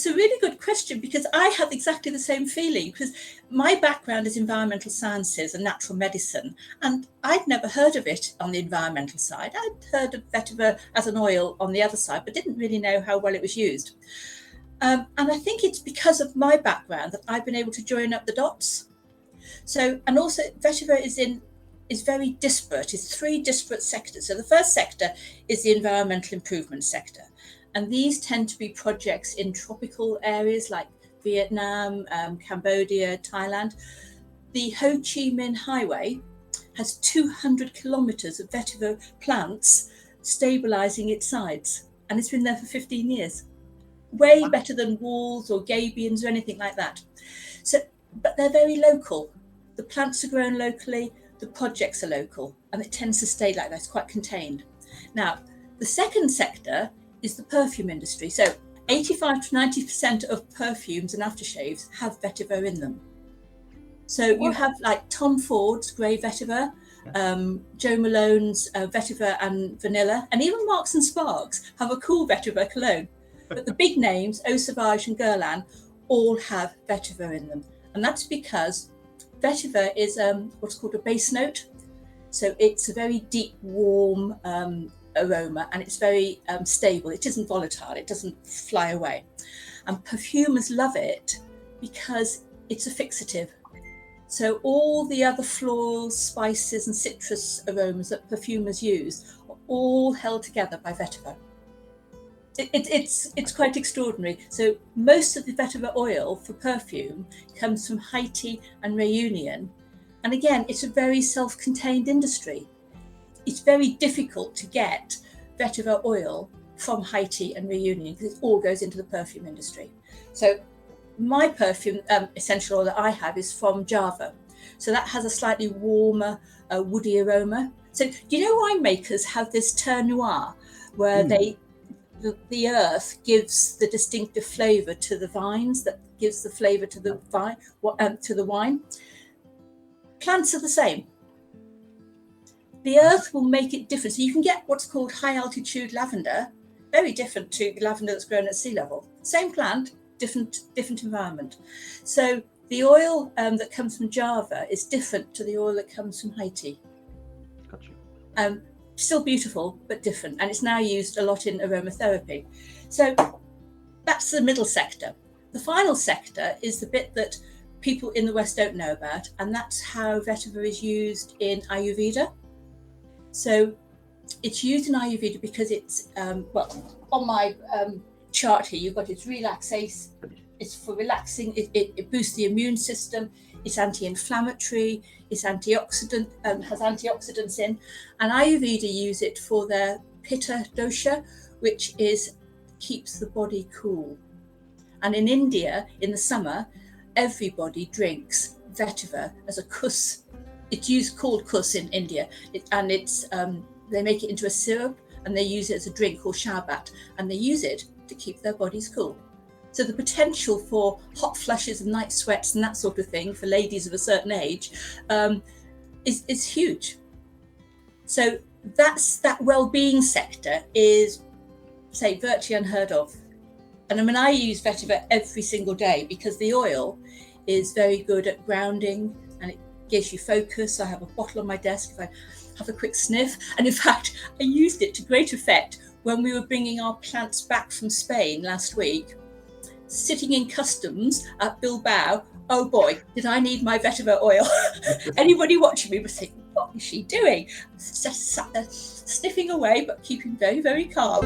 it's a really good question, because I have exactly the same feeling, because my background is environmental sciences and natural medicine, and I'd never heard of it on the environmental side. I'd heard of vetiver as an oil on the other side, but didn't really know how well it was used. And I think it's because of my background that I've been able to join up the dots. So, and also vetiver is very disparate. It's three disparate sectors. So the first sector is the environmental improvement sector. And these tend to be projects in tropical areas like Vietnam, Cambodia, Thailand. The Ho Chi Minh Highway has 200 kilometres of vetiver plants stabilising its sides. And it's been there for 15 years. Way better than walls or gabions or anything like that. So, but they're very local. The plants are grown locally, the projects are local, and it tends to stay like that. It's quite contained. Now, the second sector is the perfume industry. So 85 to 90% of perfumes and aftershaves have vetiver in them. So you have like Tom Ford's grey vetiver, Joe Malone's vetiver and vanilla, and even Marks and Sparks have a cool vetiver cologne. But the big names, Eau Sauvage and Guerlain, all have vetiver in them. And that's because vetiver is what's called a base note. So it's a very deep, warm aroma, and it's very stable. It isn't volatile, it doesn't fly away. And perfumers love it because it's a fixative. So all the other florals, spices and citrus aromas that perfumers use are all held together by vetiver. It's quite extraordinary. So most of the vetiver oil for perfume comes from Haiti and Réunion. And again, it's a very self-contained industry. It's very difficult to get vetiver oil from Haiti and Réunion because it all goes into the perfume industry. So my perfume essential oil that I have is from Java. So that has a slightly warmer, woody aroma. So do you know winemakers have this terre noire where the earth gives the distinctive flavour to the vines, that gives the flavour to the wine. Plants are the same. The earth will make it different. So you can get what's called high altitude lavender, very different to the lavender that's grown at sea level. Same plant, different environment. So the oil that comes from Java is different to the oil that comes from Haiti. Gotcha. Still beautiful, but different. And it's now used a lot in aromatherapy. So that's the middle sector. The final sector is the bit that people in the West don't know about, and that's how vetiver is used in Ayurveda. So it's used in Ayurveda because it's, on my chart here, you've got its relaxation, it's for relaxing, it boosts the immune system, it's anti-inflammatory, it's antioxidant, has antioxidants in, and Ayurveda use it for their pitta dosha, which keeps the body cool. And in India, in the summer, everybody drinks vetiver as a kuss. It's called kuss in India, and it's they make it into a syrup and they use it as a drink called sharbat, and they use it to keep their bodies cool. So the potential for hot flushes and night sweats and that sort of thing for ladies of a certain age is huge. So that well-being sector is, say, virtually unheard of. And I mean, I use vetiver every single day because the oil is very good at grounding and it gives you focus. I have a bottle on my desk if I have a quick sniff. And in fact, I used it to great effect when we were bringing our plants back from Spain last week. Sitting in customs at Bilbao, oh boy, did I need my vetiver oil. Anybody watching me was thinking, what is she doing? Just sat there sniffing away, but keeping very, very calm.